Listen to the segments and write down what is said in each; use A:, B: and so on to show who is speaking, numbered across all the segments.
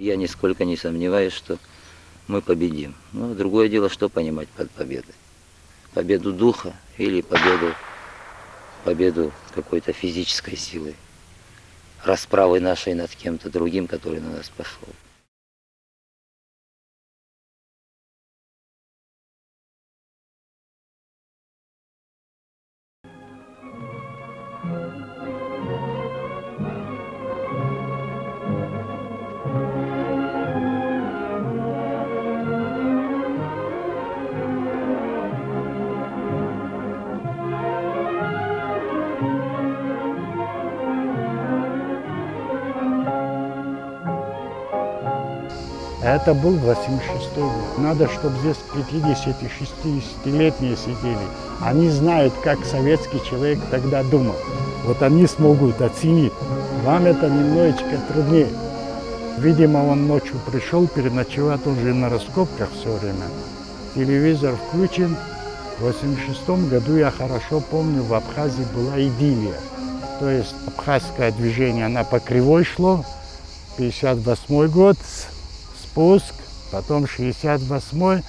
A: Я нисколько не сомневаюсь, что мы победим. Но другое дело, что понимать под победой. Победу духа или победу какой-то физической силы. Расправы нашей над кем-то другим, который на нас пошел.
B: Это был 86-й год. Надо, чтобы здесь 50- и 60-летние сидели. Они знают, как советский человек тогда думал. Вот они смогут оценить. Вам это немножечко труднее. Видимо, он ночью пришел переночевать, он же на раскопках все время. Телевизор включен. В 86 году, я хорошо помню, в Абхазии была идиллия. То есть абхазское движение, она по кривой шло. 58 год. Спуск, потом 68-й,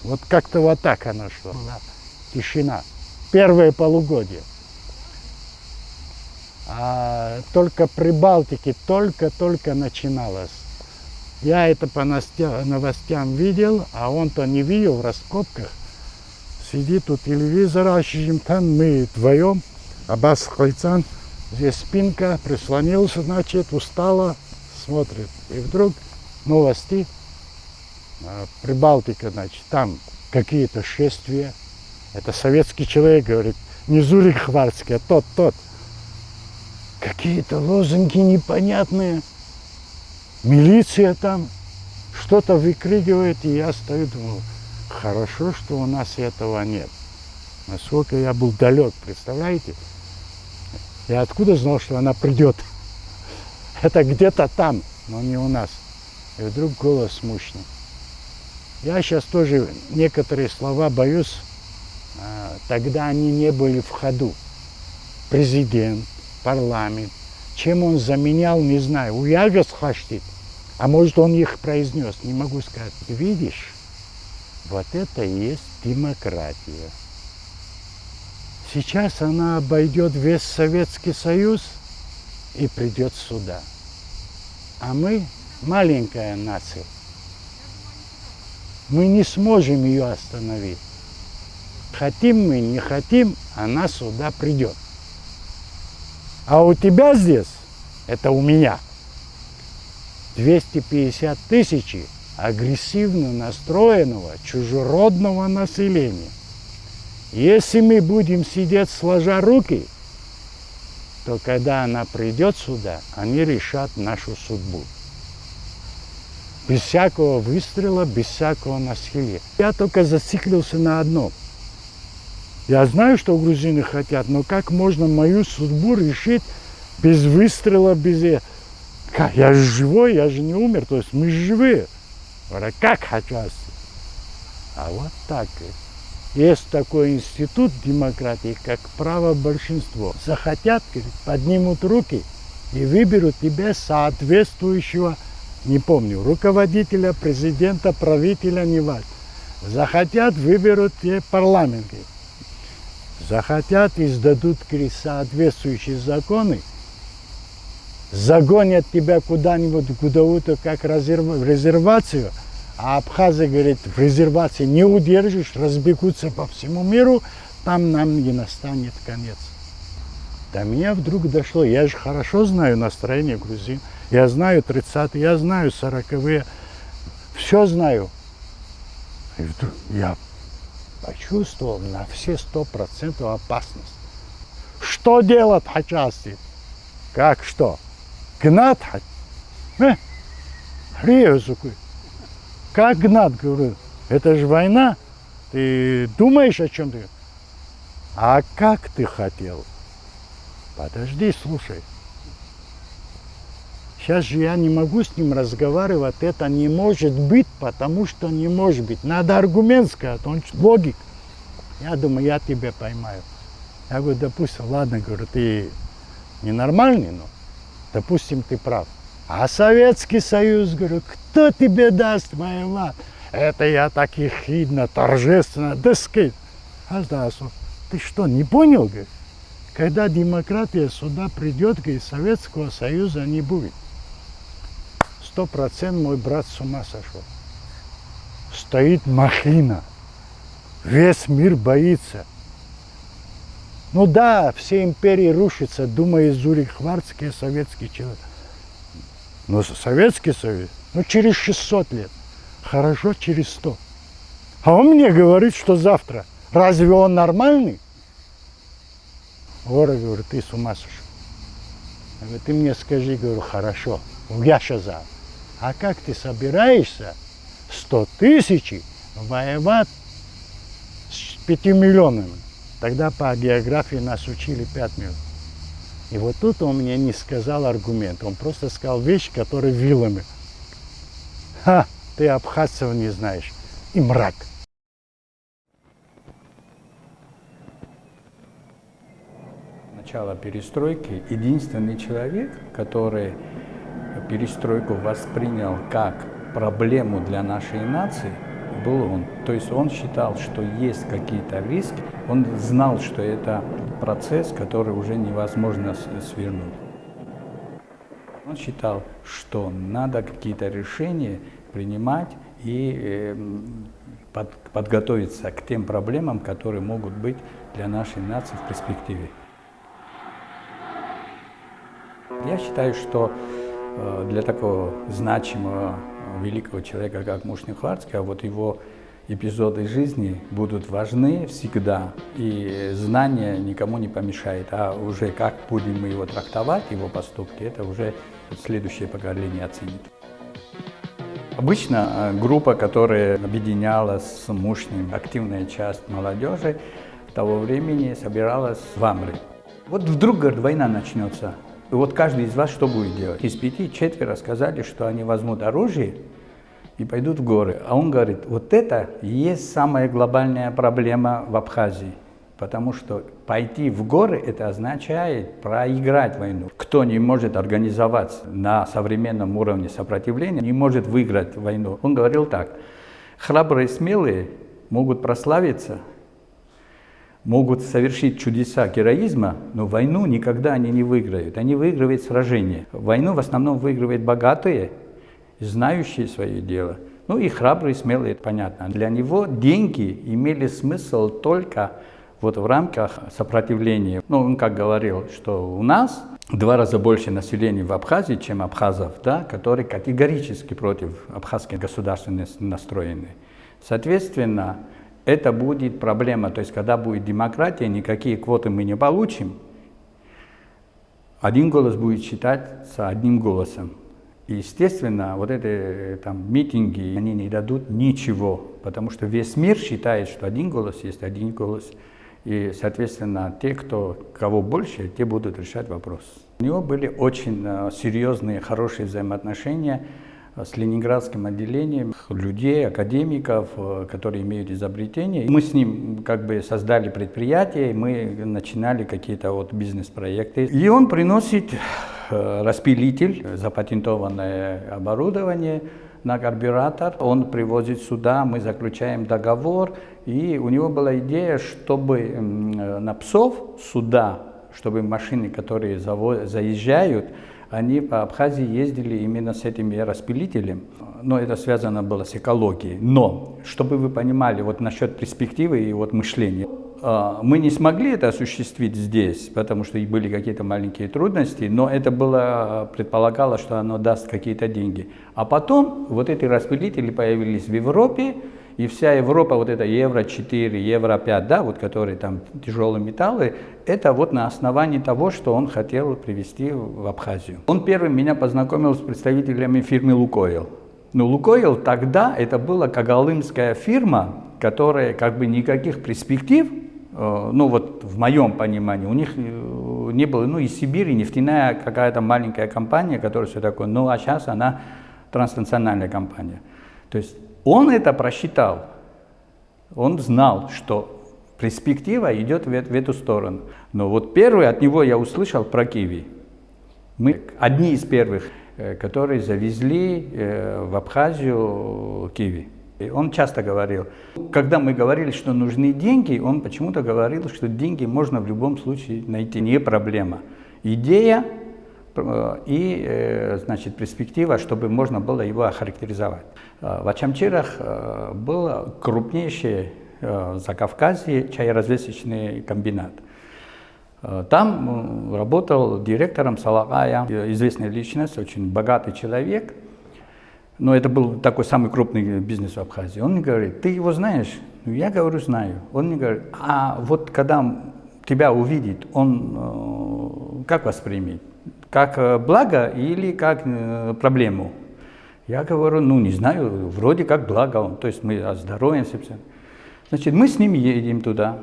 B: вот как-то вот так оно шло. Тишина. Первое полугодие. А только при Балтике только начиналось. Я это по новостям видел, а он-то не видел в раскопках. Сидит у телевизора, там мы вдвоем, Аббас Хайцан, здесь спинка, прислонился, значит, устало, смотрит. И вдруг новости. Прибалтика, значит, там какие-то шествия. Это советский человек говорит, не Зурик Хварцкий, а тот. Какие-то лозунги непонятные. Милиция там что-то выкрикивает, и я стою, думаю, хорошо, что у нас этого нет. Насколько я был далек, представляете? Я откуда знал, что она придет? Это где-то там, но не у нас. И вдруг голос мощный. Я сейчас тоже некоторые слова боюсь, тогда они не были в ходу. Президент, парламент. Чем он заменял, не знаю. Уяжес хаштит, а может он их произнес, не могу сказать. Видишь, вот это и есть демократия. Сейчас она обойдет весь Советский Союз и придет сюда. А мы маленькая нация. Мы не сможем ее остановить. Хотим мы, не хотим, она сюда придет. А у тебя здесь, это у меня, 250 тысяч агрессивно настроенного чужеродного населения. Если мы будем сидеть сложа руки, то когда она придет сюда, они решат нашу судьбу. Без всякого выстрела, без всякого насилия. Я только зациклился на одном. Я знаю, что грузины хотят, но как можно мою судьбу решить без выстрела, без... Я же живой, я же не умер, то есть мы живые. Как хотят? А вот так. Есть такой институт демократии, как право большинства. Захотят, поднимут руки и выберут тебе соответствующего, не помню, руководителя, президента, правителя, не важно. Захотят, выберут тебе парламент. Захотят, издадут соответствующие законы, загонят тебя куда-нибудь, куда-то, как резервацию, а абхазы, говорят, в резервации не удержишь, разбегутся по всему миру, там нам не настанет конец. До меня вдруг дошло, я же хорошо знаю настроение грузин, я знаю 30-е, я знаю 40-е, все знаю. И вдруг я почувствовал на все 100% опасность. Что делать хотят? Как что? Гнать хотят? Как гнать, говорю? Это же война. Ты думаешь о чем-то? А как ты хотел? Подожди, слушай. Сейчас же я не могу с ним разговаривать, это не может быть, потому что не может быть. Надо аргумент сказать, он логик. Я думаю, я тебя поймаю. Я говорю, допустим, ладно, говорю, ты ненормальный, но, допустим, ты прав. А Советский Союз, говорю, кто тебе даст воевать? Это я так ехидно, торжественно, да сказать. А Здасов, ты что, не понял, говорит? Когда демократия сюда придет, говорит, Советского Союза не будет. 100% мой брат с ума сошел. Стоит махина. Весь мир боится. Ну да, все империи рушатся, думает Зурик Хварцкий, советский человек. Но Советский Союз, ну через 600 лет. Хорошо, через 100. А он мне говорит, что завтра. Разве он нормальный? Вора, говорю, ты с ума сошел. Я говорю, ты мне скажи, говорю, хорошо, я шазал. А как ты собираешься 100 тысяч воевать с 5 миллионами? Тогда по географии нас учили 5 миллионов. И вот тут он мне не сказал аргумент, он просто сказал вещь, которая вилами. Ха, ты абхазцев не знаешь. И мрак.
C: Начало перестройки единственный человек, который перестройку воспринял как проблему для нашей нации, был он. То есть он считал, что есть какие-то риски, он знал, что это процесс, который уже невозможно свернуть. Он считал, что надо какие-то решения принимать и подготовиться к тем проблемам, которые могут быть для нашей нации в перспективе. Я считаю, что для такого значимого великого человека, как Мушнин Хварцкий, а вот его эпизоды жизни будут важны всегда, и знание никому не помешает, а уже как будем мы его трактовать, его поступки, это уже следующее поколение оценит. Обычно группа, которая объединяла с Мушним, активная часть молодежи того времени собиралась в Амре. Вот вдруг, говорит, война начнется. И вот каждый из вас что будет делать? Из 5 4 сказали, что они возьмут оружие и пойдут в горы. А он говорит, вот это и есть самая глобальная проблема в Абхазии. Потому что пойти в горы, это означает проиграть войну. Кто не может организоваться на современном уровне сопротивления, не может выиграть войну. Он говорил так, храбрые, смелые могут прославиться, могут совершить чудеса героизма, но войну никогда они не выиграют. Они выигрывают сражения. Войну в основном выигрывают богатые, знающие свое дело. Ну и храбрые, смелые, это понятно. Для него деньги имели смысл только вот в рамках сопротивления. Ну, он как говорил, что у нас 2 раза больше населения в Абхазии, чем абхазов, да, которые категорически против абхазской государственности настроены. Соответственно, это будет проблема, то есть когда будет демократия, никакие квоты мы не получим, один голос будет считаться одним голосом. И, естественно, вот эти там митинги, они не дадут ничего, потому что весь мир считает, что один голос есть один голос. И, соответственно, те, кого больше, те будут решать вопрос. У него были очень серьезные, хорошие взаимоотношения с ленинградским отделением, людей, академиков, которые имеют изобретения. Мы с ним как бы создали предприятие, мы начинали какие-то вот бизнес-проекты. И он приносит распилитель, запатентованное оборудование на карбюратор. Он привозит сюда, мы заключаем договор. И у него была идея, чтобы на ПСОВ сюда, чтобы машины, которые заезжают, они по Абхазии ездили именно с этим распилителем. Но это связано было с экологией. Но, чтобы вы понимали, вот насчет перспективы и вот мышления, мы не смогли это осуществить здесь, потому что были какие-то маленькие трудности, но это было, предполагалось, что оно даст какие-то деньги. А потом вот эти распилители появились в Европе, и вся Европа, вот это Евро-4, Евро-5, да, вот которые там тяжелые металлы, это вот на основании того, что он хотел привезти в Абхазию. Он первым меня познакомил с представителями фирмы «Лукойл». Но «Лукойл» тогда это была когалымская фирма, которая как бы никаких перспектив, ну вот в моем понимании, у них не было, ну из Сибири нефтяная какая-то маленькая компания, которая все такое, ну а сейчас она транснациональная компания. То есть он это просчитал, он знал, что перспектива идет в эту сторону. Но вот первый от него я услышал про киви. Мы одни из первых которые завезли в Абхазию киви. И он часто говорил, когда мы говорили, что нужны деньги, он почему-то говорил, что деньги можно в любом случае найти, не проблема. Идея и, значит, перспектива, чтобы можно было его охарактеризовать. В Очамчирах был крупнейший в Закавказье чайоразвесочный комбинат. Там работал директором Салакая, известная личность, очень богатый человек. Но это был такой самый крупный бизнес в Абхазии. Он мне говорит, ты его знаешь? Я говорю, знаю. Он мне говорит, а вот когда тебя увидит, он как воспримет? Как благо или как проблему? Я говорю, ну не знаю, вроде как благо. То есть мы оздоровимся. Значит, мы с ним едем туда.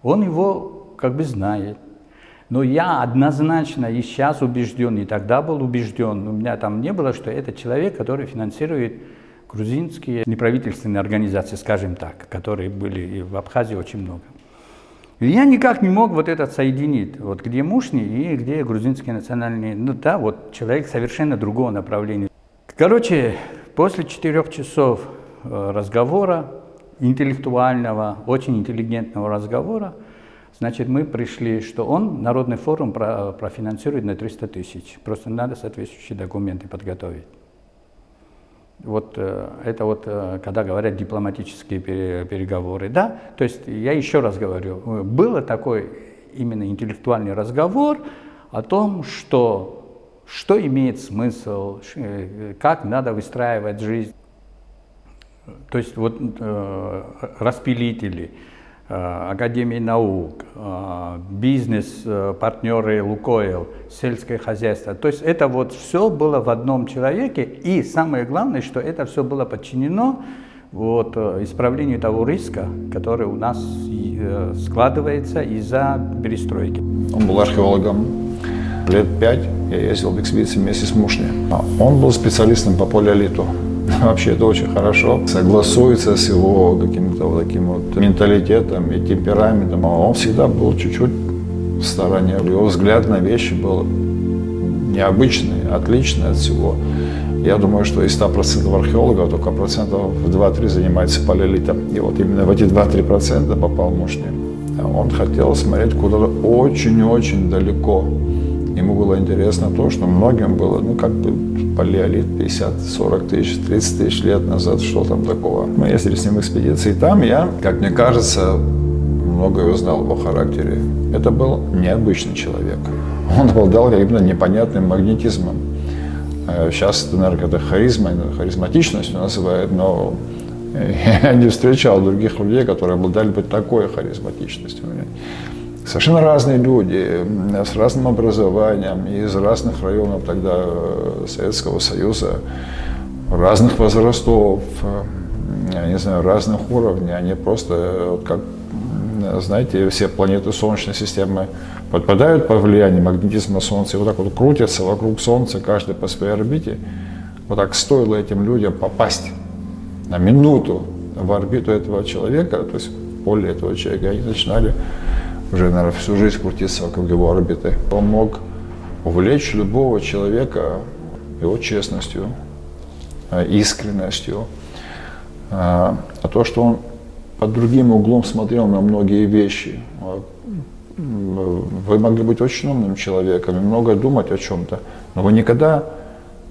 C: Он его как бы знает. Но я однозначно и сейчас убежден, и тогда был убежден, у меня там не было, что это человек, который финансирует грузинские неправительственные организации, скажем так, которые были и в Абхазии очень много. И я никак не мог вот это соединить, вот где Мушни и где грузинские национальные, ну да, вот человек совершенно другого направления. Короче, после 4 часов разговора, интеллектуального, очень интеллигентного разговора, значит, мы пришли, что он Народный форум профинансирует на 300 тысяч. Просто надо соответствующие документы подготовить. Вот это вот, когда говорят дипломатические переговоры, да. То есть я еще раз говорю, был такой именно интеллектуальный разговор о том, что имеет смысл, как надо выстраивать жизнь. То есть вот распилители, Академии наук, бизнес, партнеры Лукойл, сельское хозяйство. То есть это вот все было в одном человеке. И самое главное, что это все было подчинено вот исправлению того риска, который у нас складывается из-за перестройки.
D: Он был археологом. Лет 5 я ездил в экспедиции вместе с Мушни. Он был специалистом по палеолиту. Вообще это очень хорошо согласуется с его каким-то вот таким вот менталитетом и темпераментом. Он всегда был чуть-чуть в стороне. Его взгляд на вещи был необычный, отличный от всего. Я думаю, что из 100% археологов только процентов 2-3 занимается палеолитом. И вот именно в эти 2-3% попал Мушни. Он хотел смотреть куда-то очень-очень далеко. Ему было интересно то, что многим было, ну, как бы палеолит 50-40 тысяч, 30 тысяч лет назад, что там такого. Мы ездили с ним в экспедиции, там я, как мне кажется, многое узнал о характере. Это был необычный человек. Он обладал каким-то непонятным магнетизмом. Сейчас это, наверное, это харизматичностью называют, но я не встречал других людей, которые обладали бы такой харизматичностью. Совершенно разные люди, с разным образованием, из разных районов тогда Советского Союза, разных возрастов, я не знаю, разных уровней. Они просто, как, знаете, все планеты Солнечной системы подпадают под влияние магнетизма Солнца и вот так вот крутятся вокруг Солнца, каждый по своей орбите. Вот так стоило этим людям попасть на минуту в орбиту этого человека, то есть в поле этого человека, они начинали уже, наверное, всю жизнь крутиться вокруг его орбиты. Он мог увлечь любого человека его честностью, искренностью. А то, что он под другим углом смотрел на многие вещи. Вы могли быть очень умным человеком и много думать о чем-то, но вы никогда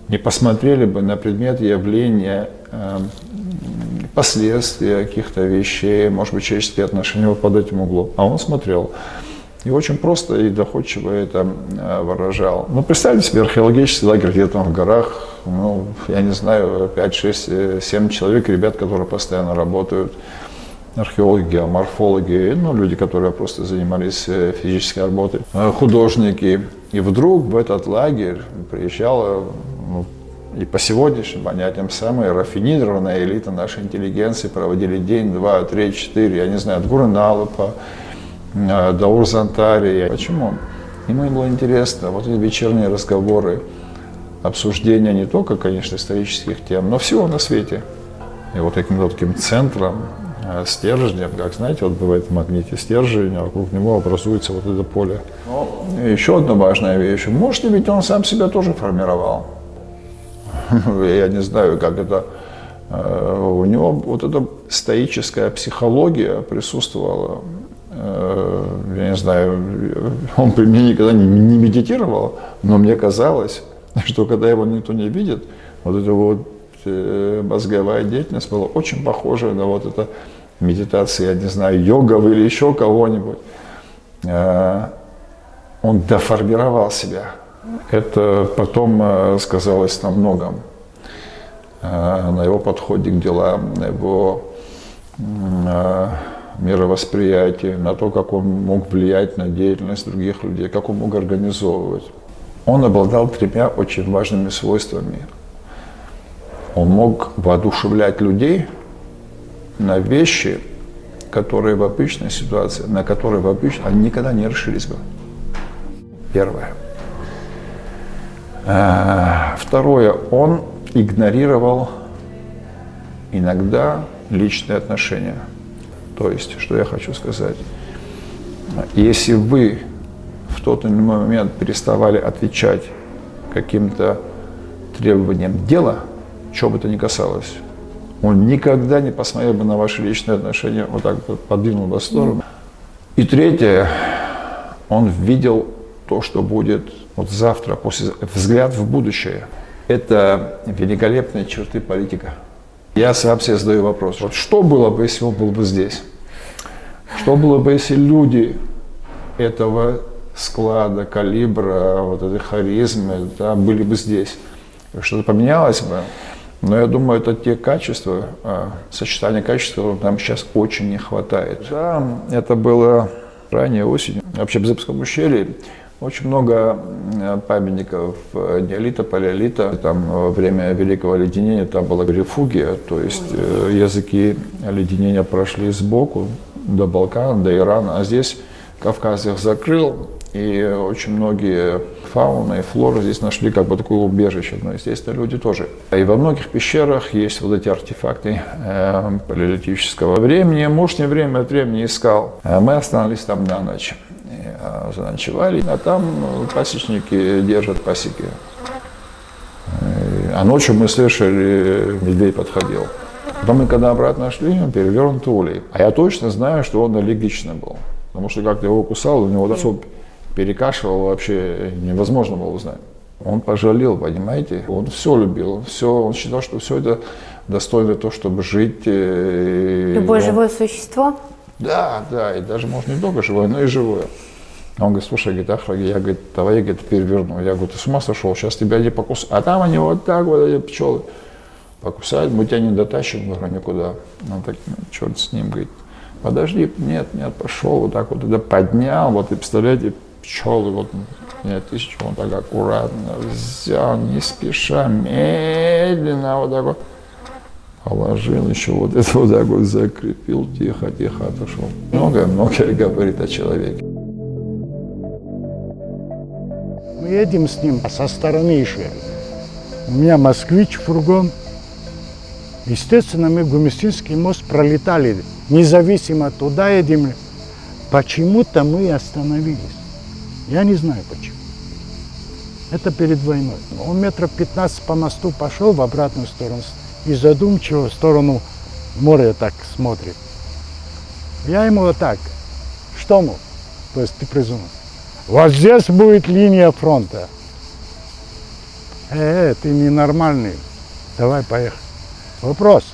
D: не посмотрели бы на предмет явления, последствия каких-то вещей, может быть, человеческие отношения под этим углом. А он смотрел. И очень просто и доходчиво это выражал. Ну, представьте себе археологический лагерь где-то там в горах, ну, я не знаю, 5, 6, 7 человек, ребят, которые постоянно работают, археологи, геоморфологи, ну, люди, которые просто занимались физической работой, художники. И вдруг в этот лагерь приезжала, ну, и по сегодняшним понятиям самая рафинированная элита нашей интеллигенции, проводили день, 2, 3, 4, я не знаю, от Гуры-Налыпа до Урзантарии. Почему? Ему было интересно вот эти вечерние разговоры, обсуждения не только, конечно, исторических тем, но всего на свете. И вот таким центром стержнем, как, знаете, вот бывает в магните стержень, а вокруг него образуется вот это поле. Но еще одна важная вещь. Можете, ведь он сам себя тоже формировал. Я не знаю, как это... У него вот эта стоическая психология присутствовала. Я не знаю, он при мне никогда не медитировал, но мне казалось, что когда его никто не видит, вот эта вот мозговая деятельность была очень похожа на вот это медитация, я не знаю, йога или еще кого-нибудь. Он доформировал себя. Это потом сказалось на многом. На его подходе к делам, на его мировосприятие, на то, как он мог влиять на деятельность других людей, как он мог организовывать. Он обладал 3 очень важными свойствами. Он мог воодушевлять людей на вещи, которые в обычной ситуации, на которые в обычной, они никогда не решились бы. Первое. Второе. Он игнорировал иногда личные отношения. То есть, что я хочу сказать, если вы в тот или иной момент переставали отвечать каким-то требованиям дела, что бы то ни касалось, он никогда не посмотрел бы на ваши личные отношения, вот так вот подвинул бы в сторону. И третье, он видел то, что будет вот завтра, взгляд в будущее. Это великолепные черты политика. Я сам себе задаю вопрос, вот что было бы, если он был бы здесь? Что было бы, если люди этого склада, калибра, вот этой харизмы, да, были бы здесь? Что-то поменялось бы? Но я думаю, это те качества, сочетание качеств, которых нам сейчас очень не хватает. Да, это было ранней осенью. Вообще в Зыбском ущелье очень много памятников неолита, палеолита. Там во время Великого Оледенения там была рефугия, то есть языки оледенения прошли сбоку до Балкан, до Ирана, а здесь Кавказ их закрыл, и очень многие фауны и флоры здесь нашли как бы такое убежище, но, естественно, люди тоже. И во многих пещерах есть вот эти артефакты палеолитического времени. Муж не время от времени искал. Мы остановились там на ночь. Заночевали, а там пасечники держат пасеки. А ночью мы слышали, медведь подходил. Потом мы когда обратно шли, он перевернутый улей. А я точно знаю, что он аллергичный был. Потому что как-то его кусал, у него лицо перекашивало, вообще невозможно было узнать. Он пожалел, понимаете? Он все любил, все, он считал, что все это достойно того, чтобы жить.
E: Любое живое существо?
D: Да, да, и даже, может, не только живое, но и живое. Он говорит, слушай, говорит, Ахраги, я, говорит, давай, говорит, переверну. Я говорю, ты с ума сошел, сейчас тебя не покусают. А там они вот так вот, эти пчелы покусают, мы тебя не дотащим, говорю, никуда. Он так, черт с ним, говорит, подожди, нет, пошел, вот так вот это поднял, вот и представляете, пчелы, вот, нет, тысячу, он так аккуратно взял, не спеша, медленно, вот так вот. Положил еще вот это вот так вот закрепил, тихо отошел. Многое говорит о человеке.
B: Мы едем с ним со стороны Ишвери. У меня москвич, фургон. Естественно, мы Гумистинский мост пролетали. Независимо туда едем. Почему-то мы остановились. Я не знаю почему. Это перед войной. Он метров 15 по мосту пошел в обратную сторону. И задумчиво в сторону моря так смотрит. Я ему вот так, что ему? То есть ты призумал. Вот здесь будет линия фронта. Ты ненормальный. Давай поехали. Вопрос.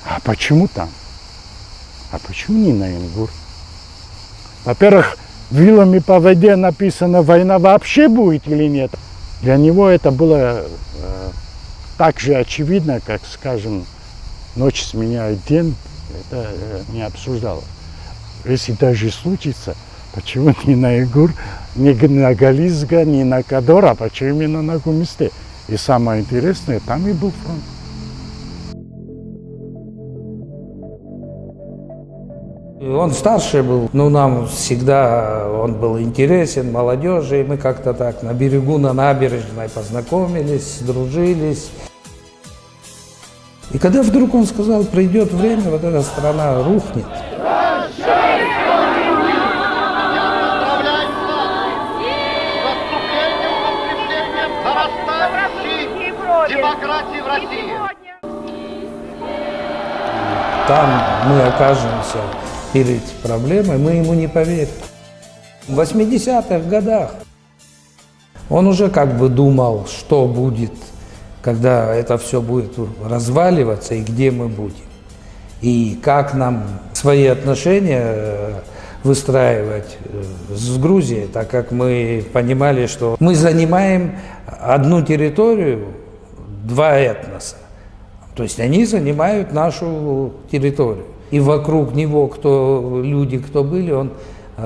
B: А почему там? А почему не на Ингур? Во-первых, вилами по воде написано, война вообще будет или нет. Для него это было так же очевидно, как, скажем, ночь сменяет день, это не обсуждалось. Если даже случится, почему не на Игур, не на Гализга, не на Кадор, а почему именно на Гумисте? И самое интересное, там и был фронт.
F: Он старше был, но нам всегда он был интересен, молодежи, и мы как-то так на берегу, на набережной познакомились, дружились. И когда вдруг он сказал, придет время, вот эта страна рухнет.
G: Демократии в России.
F: Там мы окажемся перед проблемой, мы ему не поверим. В 80-х годах он уже как бы думал, что будет, когда это все будет разваливаться и где мы будем. И как нам свои отношения выстраивать с Грузией, так как мы понимали, что мы занимаем одну территорию, два этноса. То есть они занимают нашу территорию. И вокруг него люди, кто были, он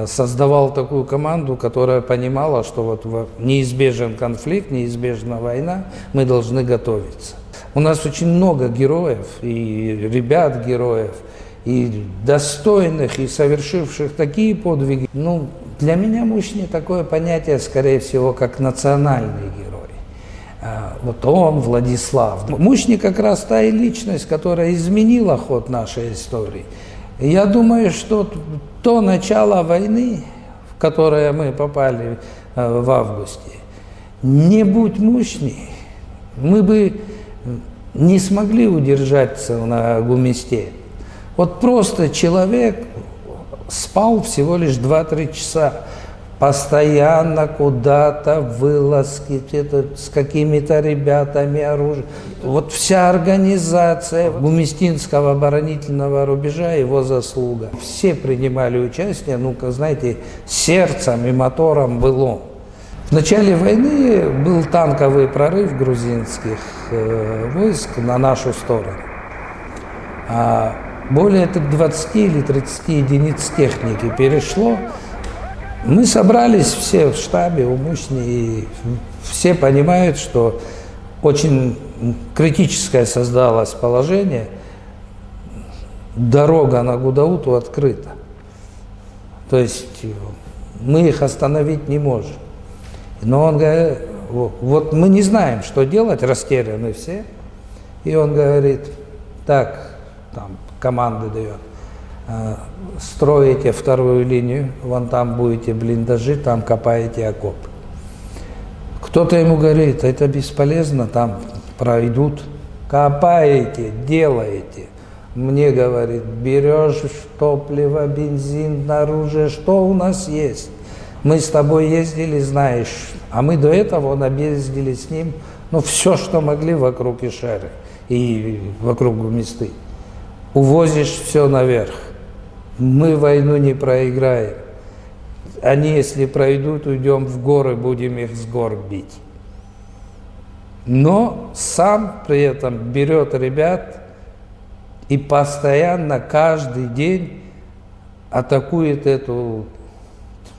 F: создавал такую команду, которая понимала, что вот неизбежен конфликт, неизбежна война, мы должны готовиться. У нас очень много героев, и ребят-героев, и достойных, и совершивших такие подвиги. Ну, для меня Мушни такое понятие, скорее всего, как национальный герой. Вот он, Владислав. Мушни как раз та и личность, которая изменила ход нашей истории. И я думаю, что то начало войны, в которое мы попали в августе, не будь Мушни, мы бы не смогли удержаться на Гумисте. Вот просто человек спал всего лишь 2-3 часа. Постоянно куда-то вылазки, с какими-то ребятами, оружие. Вот вся организация Гумистинского оборонительного рубежа, его заслуга. Все принимали участие, ну-ка, знаете, сердцем и мотором был он. В начале войны был танковый прорыв грузинских войск на нашу сторону. Более 20 или 30 единиц техники перешло. Мы собрались все в штабе у Мушни, и все понимают, что очень критическое создалось положение. Дорога на Гудауту открыта. То есть мы их остановить не можем. Но он говорит, вот мы не знаем, что делать, растеряны все. И он говорит, так, там команды дает. Строите вторую линию, вон там будете блиндажи, там копаете окопы. Кто-то ему говорит, это бесполезно, там пройдут. Копаете, делаете. Мне говорит, берешь топливо, бензин, оружие, что у нас есть? Мы с тобой ездили, знаешь, а мы до этого объездили с ним, ну, все, что могли вокруг Ишары и вокруг Гумисты. Увозишь все наверх. Мы войну не проиграем. Они, если пройдут, уйдем в горы, будем их с гор бить. Но сам при этом берет ребят и постоянно, каждый день атакует эту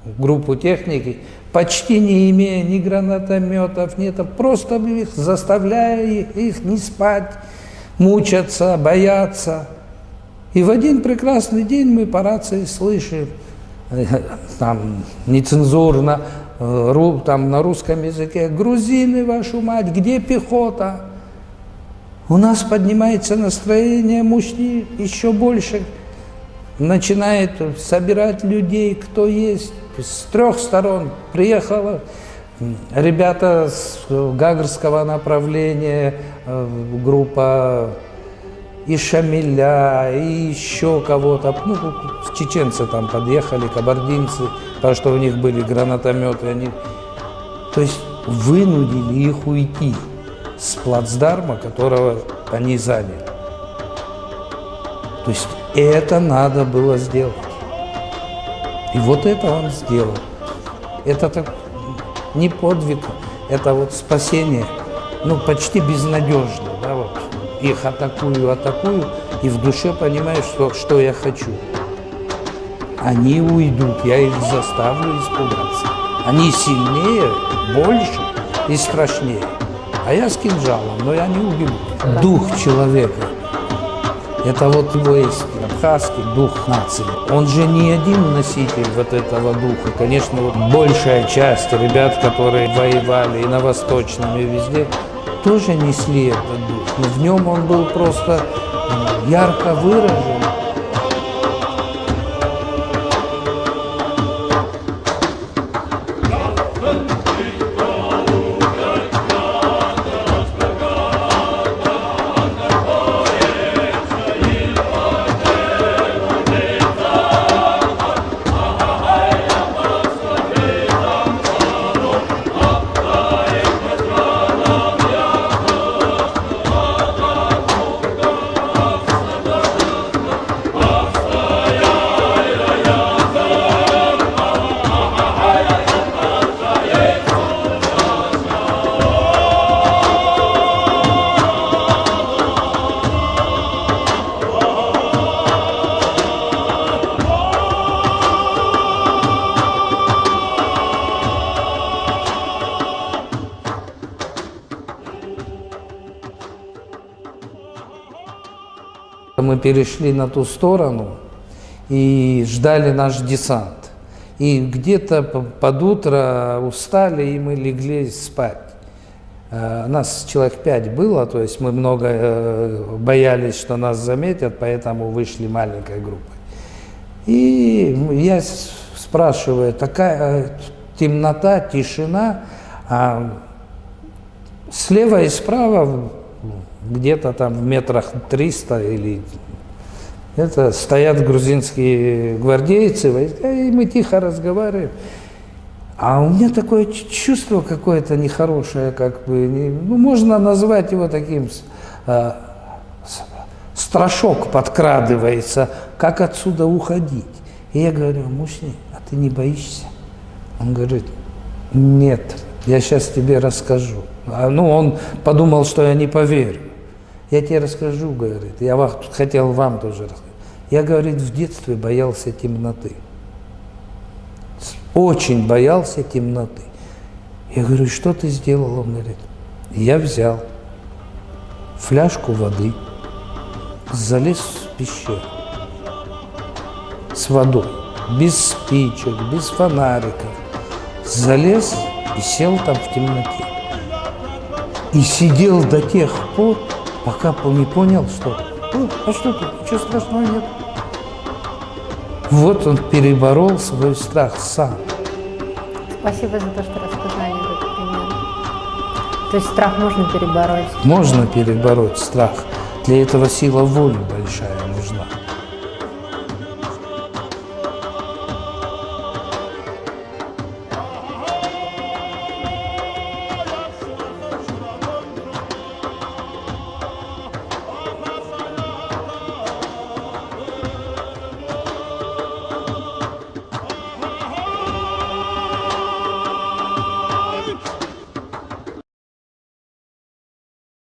F: группу техники, почти не имея ни гранатометов, ни это, просто их заставляя их не спать, мучаться, бояться. И в один прекрасный день мы по рации слышим, там нецензурно, там на русском языке, грузины, вашу мать, где пехота? У нас поднимается настроение, Мушни еще больше начинает собирать людей, кто есть. С 3 сторон приехала ребята с Гагарского направления, группа и Шамиля, и еще кого-то. Ну, чеченцы там подъехали, кабардинцы, потому что у них были гранатометы. Они... То есть вынудили их уйти с плацдарма, которого они заняли. То есть это надо было сделать. И вот это он сделал. Это так не подвиг, это вот спасение, ну, почти безнадежно, да, вот. Их атакую, и в душе понимаю, что я хочу. Они уйдут, я их заставлю испугаться. Они сильнее, больше и страшнее. А я с кинжалом, но я не убегу. Дух человека. Это вот его есть абхазский дух нации. Он же не один носитель вот этого духа. Конечно, вот большая часть ребят, которые воевали и на Восточном, и везде, тоже несли этот дух, но в нем он был просто ярко выражен. Мы перешли на ту сторону и ждали наш десант. И где-то под утро устали, и мы легли спать. Нас человек 5 было, то есть мы много боялись, что нас заметят, поэтому вышли маленькой группой. И я спрашиваю, такая темнота, тишина, а слева и справа, где-то там в метрах 300 или это стоят грузинские гвардейцы, и мы тихо разговариваем. А у меня такое чувство какое-то нехорошее, как бы, ну, можно назвать его таким, страшок подкрадывается, как отсюда уходить. И я говорю, мужчина, а ты не боишься? Он говорит, нет, я сейчас тебе расскажу. Ну, он подумал, что я не поверю. Я тебе расскажу, говорит, я хотел вам тоже рассказать. Я, говорит, в детстве боялся темноты. Очень боялся темноты. Я говорю, что ты сделал? Он говорит, я взял фляжку воды, залез в пещеру с водой, без спичек, без фонариков. Залез и сел там в темноте. И сидел до тех пор, пока не понял, что а что тут, ничего страшного нет. Вот он переборол свой страх сам.
E: Спасибо за то, что рассказали этот пример. То есть страх можно перебороть?
F: Можно перебороть страх. Для этого сила воли большая.